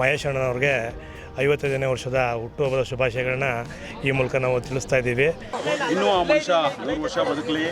ಮಹೇಶ್ ಅಣ್ಣನವ್ರಿಗೆ 55ನೇ ವರ್ಷದ ಹುಟ್ಟುಹಬ್ಬದ ಶುಭಾಶಯಗಳನ್ನ ಈ ಮೂಲಕ ನಾವು ತಿಳಿಸ್ತಾ ಇದ್ದೀವಿ. ಇನ್ನೂ ಆ ಮನುಷ್ಯ 100 ವರ್ಷ ಬದುಕಲಿ.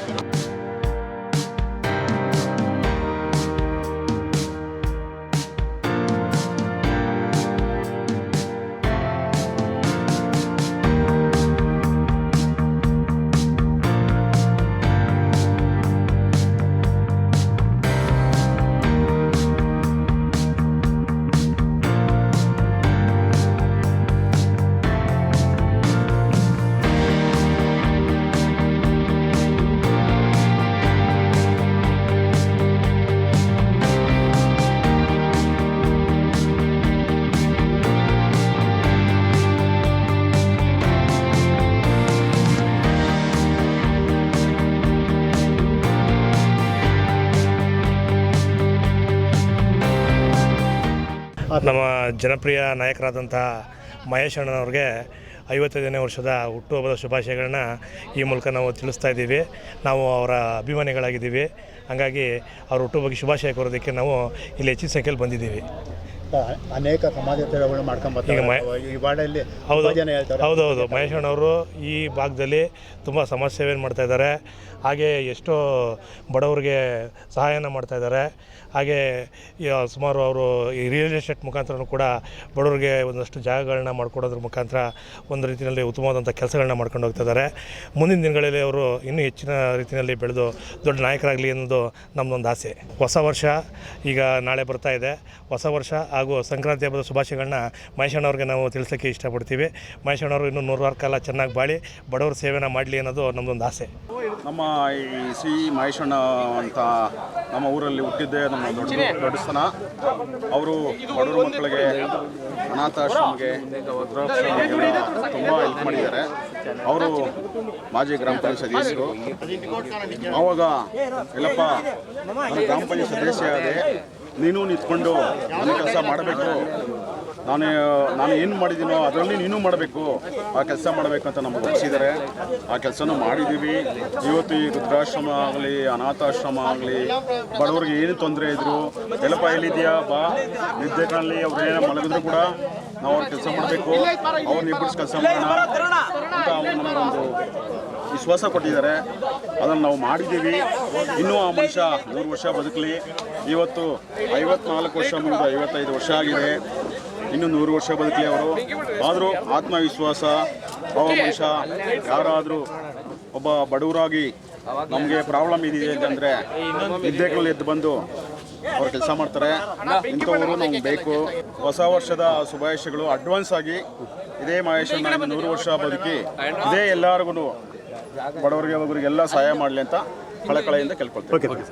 ನಮ್ಮ ಜನಪ್ರಿಯ ನಾಯಕರಾದಂಥ ಮಹೇಶ್ ಅಣ್ಣನವ್ರಿಗೆ 55ನೇ ವರ್ಷದ ಹುಟ್ಟುಹಬ್ಬದ ಶುಭಾಶಯಗಳನ್ನ ಈ ಮೂಲಕ ನಾವು ತಿಳಿಸ್ತಾ ಇದ್ದೀವಿ. ನಾವು ಅವರ ಅಭಿಮಾನಿಗಳಾಗಿದ್ದೀವಿ. ಹಾಗಾಗಿ ಅವ್ರ ಹುಟ್ಟುಹಬ್ಬಕ್ಕೆ ಶುಭಾಶಯ ಕೋರೋದಕ್ಕೆ ನಾವು ಇಲ್ಲಿ ಹೆಚ್ಚಿನ ಸಂಖ್ಯೆಯಲ್ಲಿ ಬಂದಿದ್ದೀವಿ. ಅನೇಕ ಸಮಾಜ ಸೇವೆಗಳು ಮಾಡ್ಕೊಂಬರ್ತಾರೆ ಈ ವಾರ್ಡಲ್ಲಿ. ಹೌದೌದು, ಮಹೇಶ್ ಅಣ್ಣವರು ಈ ಭಾಗದಲ್ಲಿ ತುಂಬ ಸಮಾಜ ಸೇವೆಯನ್ನು ಮಾಡ್ತಾಯಿದ್ದಾರೆ. ಹಾಗೆ ಎಷ್ಟೋ ಬಡವರಿಗೆ ಸಹಾಯನ ಮಾಡ್ತಾಯಿದ್ದಾರೆ. ಹಾಗೆ ಸುಮಾರು ಅವರು ಈ ರಿಯಲ್ ಎಸ್ಟೇಟ್ ಮುಖಾಂತರ ಕೂಡ ಬಡವರಿಗೆ ಒಂದಷ್ಟು ಜಾಗಗಳನ್ನ ಮಾಡಿಕೊಡೋದ್ರ ಮುಖಾಂತರ ಒಂದು ರೀತಿಯಲ್ಲಿ ಉತ್ತಮವಾದಂಥ ಕೆಲಸಗಳನ್ನ ಮಾಡ್ಕೊಂಡು ಹೋಗ್ತಾಯಿದ್ದಾರೆ. ಮುಂದಿನ ದಿನಗಳಲ್ಲಿ ಅವರು ಇನ್ನೂ ಹೆಚ್ಚಿನ ರೀತಿಯಲ್ಲಿ ಬೆಳೆದು ದೊಡ್ಡ ನಾಯಕರಾಗಲಿ ಅನ್ನೋದು ನಮ್ಮದೊಂದು ಆಸೆ. ಹೊಸ ವರ್ಷ ಈಗ ನಾಳೆ ಬರ್ತಾ ಇದೆ. ಹೊಸ ವರ್ಷ ಹಾಗೂ ಸಂಕ್ರಾಂತಿ ಹಬ್ಬದ ಶುಭಾಶಯಗಳನ್ನ ಮಹೇಶ್ ಅಣ್ಣವ್ರಿಗೆ ನಾವು ತಿಳಿಸೋಕ್ಕೆ ಇಷ್ಟಪಡ್ತೀವಿ. ಮಹೇಶ್ ಅಣ್ಣವರು ಇನ್ನೂ 100 ವಾರ ಕಾಲ ಚೆನ್ನಾಗಿ ಬಾಳಿ ಬಡವರ ಸೇವೆನ ಮಾಡಲಿ ಅನ್ನೋದು ನಮ್ಮದೊಂದು ಆಸೆ. ನಮ್ಮ ಈ ಶ್ರೀ ಮಹೇಶ್ ಅಣ್ಣ ಅಂತ ನಮ್ಮ ಊರಲ್ಲಿ ಹುಟ್ಟಿದ್ದೇ ನಮ್ಮ ದೊಡ್ಡ ಸ್ಥಾನ. ಅವರು ಬಡವರ ಮಕ್ಕಳಿಗೆ, ಅನಾಥಾಶ್ರಮಕ್ಕೆ, ತುಂಬ ಹೆಲ್ಪ್ ಮಾಡಿದ್ದಾರೆ. ಅವರು ಮಾಜಿ ಗ್ರಾಮ ಪಂಚಾಯತ್ ಸದಸ್ಯರು. ಆವಾಗ ಎಲ್ಲಪ್ಪ ನಾನು ಗ್ರಾಮ ಪಂಚಾಯತ್ ಸದಸ್ಯ ಆದೆ, ನೀನು ನಿಂತ್ಕೊಂಡು ನನ್ನ ಕೆಲಸ ಮಾಡಬೇಕು, ನಾನು ಏನು ಮಾಡಿದ್ದೀನೋ ಅದರಲ್ಲಿ ನೀನು ಮಾಡಬೇಕು, ಆ ಕೆಲಸ ಮಾಡಬೇಕು ಅಂತ ನಮಗೆ ಒಪ್ಪಿಸಿದ್ದಾರೆ. ಆ ಕೆಲಸನೂ ಮಾಡಿದ್ದೀವಿ. ಇವತ್ತು ಈ ವೃದ್ಧಾಶ್ರಮ ಆಗಲಿ, ಅನಾಥಾಶ್ರಮ ಆಗಲಿ, ಬಡವರಿಗೆ ಏನು ತೊಂದರೆ ಇದ್ದರು, ಎಲ್ಲಪ್ಪ ಎಲ್ಲಿದೆಯಾ ಬಾ, ನಿದ್ದೆಗಳಲ್ಲಿ ಅವ್ರು ಏನೋ ಮಲಗಿದ್ರು ಕೂಡ ನಾವು ಅವ್ರ ಕೆಲಸ ಮಾಡಬೇಕು, ಅವ್ರನ್ನ ಇಬ್ಬರಿಸಿ ಕೆಲಸ ಮಾಡೋಣ ಅಂತ ಅವರು ನಮಗೊಂದು ವಿಶ್ವಾಸ ಕೊಟ್ಟಿದ್ದಾರೆ. ಅದನ್ನು ನಾವು ಮಾಡಿದ್ದೀವಿ. ಇನ್ನೂ ಆ ಮನುಷ್ಯ 100 ವರ್ಷ ಬದುಕಲಿ. ಇವತ್ತು 54 ವರ್ಷ ಮುಗಿದು 55 ವರ್ಷ ಆಗಿದೆ. ಇನ್ನೂ 100 ವರ್ಷ ಬದುಕಲಿ ಅವರು. ಆದರೂ ಆತ್ಮವಿಶ್ವಾಸ, ಅವ ಮನುಷ್ಯ ಯಾರಾದರೂ ಒಬ್ಬ ಬಡವರಾಗಿ ನಮಗೆ ಪ್ರಾಬ್ಲಮ್ ಇದೆಯೇ ಅಂತಂದರೆ ನಿದ್ದೆಗಳಲ್ಲಿ ಎದ್ದು ಬಂದು ಅವ್ರು ಕೆಲಸ ಮಾಡ್ತಾರೆ. ಇಂಥವರು ನಮ್ಗೆ ಬೇಕು. ಹೊಸ ವರ್ಷದ ಶುಭಾಶಯಗಳು ಅಡ್ವಾನ್ಸ್ ಆಗಿ. ಇದೇ ಮಹೇಶ್ ಅಣ್ಣ 100 ವರ್ಷ ಬದುಕಿ ಇದೇ ಎಲ್ಲರಿಗೂ ಬಡವರಿಗೆ ಒಬ್ಬರಿಗೆಲ್ಲ ಸಹಾಯ ಮಾಡಲಿ ಅಂತ ಕಳಕಳೆಯಿಂದ ಕೇಳ್ಕೊಳ್ತೀವಿ.